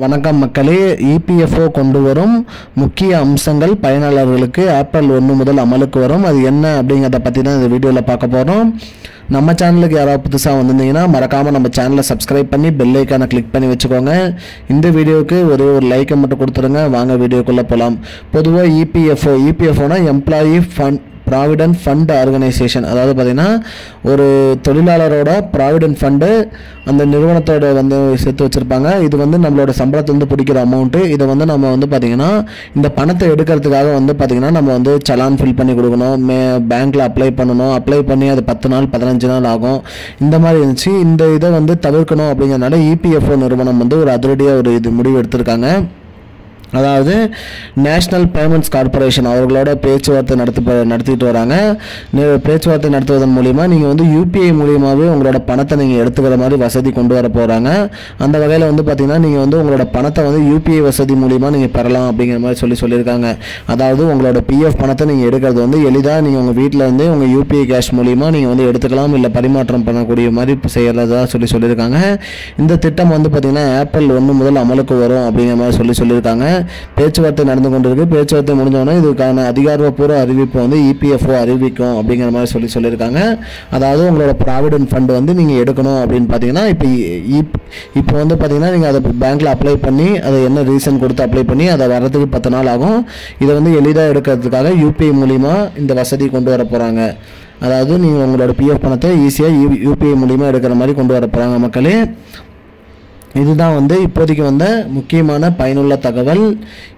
வணக்கம் மக்களே. இபிஎஃப்ஓ கொண்டு வரும் முக்கிய அம்சங்கள் பயனாளர்களுக்கு ஏப்ரல் 1 முதல் அமலுக்கு வரும். அது என்ன அப்படிங்கிறத பற்றி தான் இந்த வீடியோவில் பார்க்க போகிறோம். நம்ம சேனலுக்கு யாராவது புதுசாக வந்திருந்தீங்கன்னா மறக்காமல் நம்ம சேனலை சப்ஸ்கிரைப் பண்ணி பெல் ஐக்கானை கிளிக் பண்ணி வச்சுக்கோங்க. இந்த வீடியோவுக்கு ஒரு லைக்கை மட்டும் கொடுத்துருங்க. வாங்க வீடியோக்குள்ளே போகலாம். பொதுவாக இபிஎஃப்ஓனா எம்ப்ளாயி ப்ராவிடென்ட் ஃபண்ட் ஆர்கனைசேஷன். அதாவது பார்த்திங்கன்னா ஒரு தொழிலாளரோட ப்ராவிடென்ட் ஃபண்டு அந்த நிறுவனத்தோட சேர்த்து வச்சுருப்பாங்க. இது நம்மளோட சம்பளத்துலேருந்து பிடிக்கிற அமௌண்ட்டு. இதை நம்ம பார்த்திங்கன்னா இந்த பணத்தை எடுக்கிறதுக்காக பார்த்திங்கன்னா நம்ம சலான் ஃபில் பண்ணி கொடுக்கணும், பேங்க்கில் அப்ளை பண்ணணும். அப்ளை பண்ணி அது 10 நாள் 15 நாள் ஆகும். இந்த மாதிரி இருந்துச்சு. இந்த இதை தவிர்க்கணும் அப்படிங்கிறதுனால இபிஎஃப்ஓ நிறுவனம் ஒரு அதிரடியாக ஒரு முடிவு எடுத்திருக்காங்க. அதாவது நேஷ்னல் பேமெண்ட்ஸ் கார்பரேஷன் அவர்களோட பேச்சுவார்த்தை நடத்திட்டு வராங்க. பேச்சுவார்த்தை நடத்துவதன் மூலிமா நீங்கள் யூபிஐ மூலியமாகவே உங்களோட பணத்தை நீங்கள் எடுத்துக்கிற மாதிரி வசதி கொண்டு வர போகிறாங்க. அந்த வகையில் பார்த்தீங்கன்னா நீங்கள் உங்களோட பணத்தை யூபிஐ வசதி மூலிமா நீங்கள் பெறலாம் அப்படிங்கிற மாதிரி சொல்லியிருக்காங்க. அதாவது உங்களோட பிஎஃப் பணத்தை நீங்கள் எடுக்கிறது எளிதாக நீங்கள் உங்கள் வீட்டில் உங்கள் யூபிஐ கேஷ் மூலிமா நீங்கள் எடுத்துக்கலாம், இல்லை பரிமாற்றம் பண்ணக்கூடிய மாதிரி செய்கிறதா சொல்லியிருக்காங்க. இந்த திட்டம் பார்த்தீங்கன்னா ஏப்ரல் 1 முதல் அமலுக்கு வரும் அப்படிங்கிற மாதிரி சொல்லியிருக்காங்க. பேச்சுவார்த்தை நடந்து கொண்டிருக்கு. பேச்சுவார்த்தை முடிஞ்சோன்னா இதுக்கான அதிகாரப்பூர்வ அறிவிப்பு இபிஎஃப்ஓ அறிவிக்கும் அப்படிங்கிற மாதிரி சொல்லியிருக்காங்க. அதாவது உங்களோட ப்ராவிடென்ட் ஃபண்டு நீங்கள் எடுக்கணும் அப்படின்னு பார்த்தீங்கன்னா இப்போ பார்த்தீங்கன்னா நீங்கள் அதை பேங்க்கில் அப்ளை பண்ணி அதை என்ன ரீசன் கொடுத்து அப்ளை பண்ணி அதை வர்றதுக்கு 10 நாள் ஆகும். இதை எளிதாக எடுக்கிறதுக்காக யூபிஐ மூலிமா இந்த வசதி கொண்டு வர போகிறாங்க. அதாவது நீங்கள் உங்களோட பிஎஃப் பணத்தை ஈஸியாக யூபிஐ மூலிமா எடுக்கிற மாதிரி கொண்டு வர போகிறாங்க மக்களே. இதுதான் இப்போதைக்கு முக்கியமான பயனுள்ள தகவல்.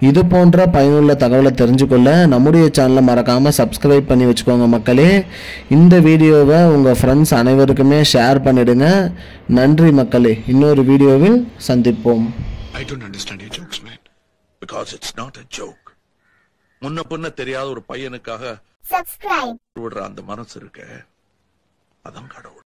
இது போன்ற பயனுள்ள தகவலை தெரிஞ்சுக்கொள்ள நம்முடைய சேனலை மறக்காமல் சப்ஸ்கிரைப் பண்ணி வச்சுக்கோங்க மக்களே. இந்த வீடியோவை உங்கள் ஃப்ரெண்ட்ஸ் அனைவருக்குமே ஷேர் பண்ணிடுங்க. நன்றி மக்களே. இன்னொரு வீடியோவில் சந்திப்போம். I don't understand your jokes, man. Because it's not a joke. முன்ன பின்ன தெரியாத ஒரு பையனுக்காக சப்ஸ்கிரைப் விடுற அந்த மனசு இருக்க, அதான் கடவுள்.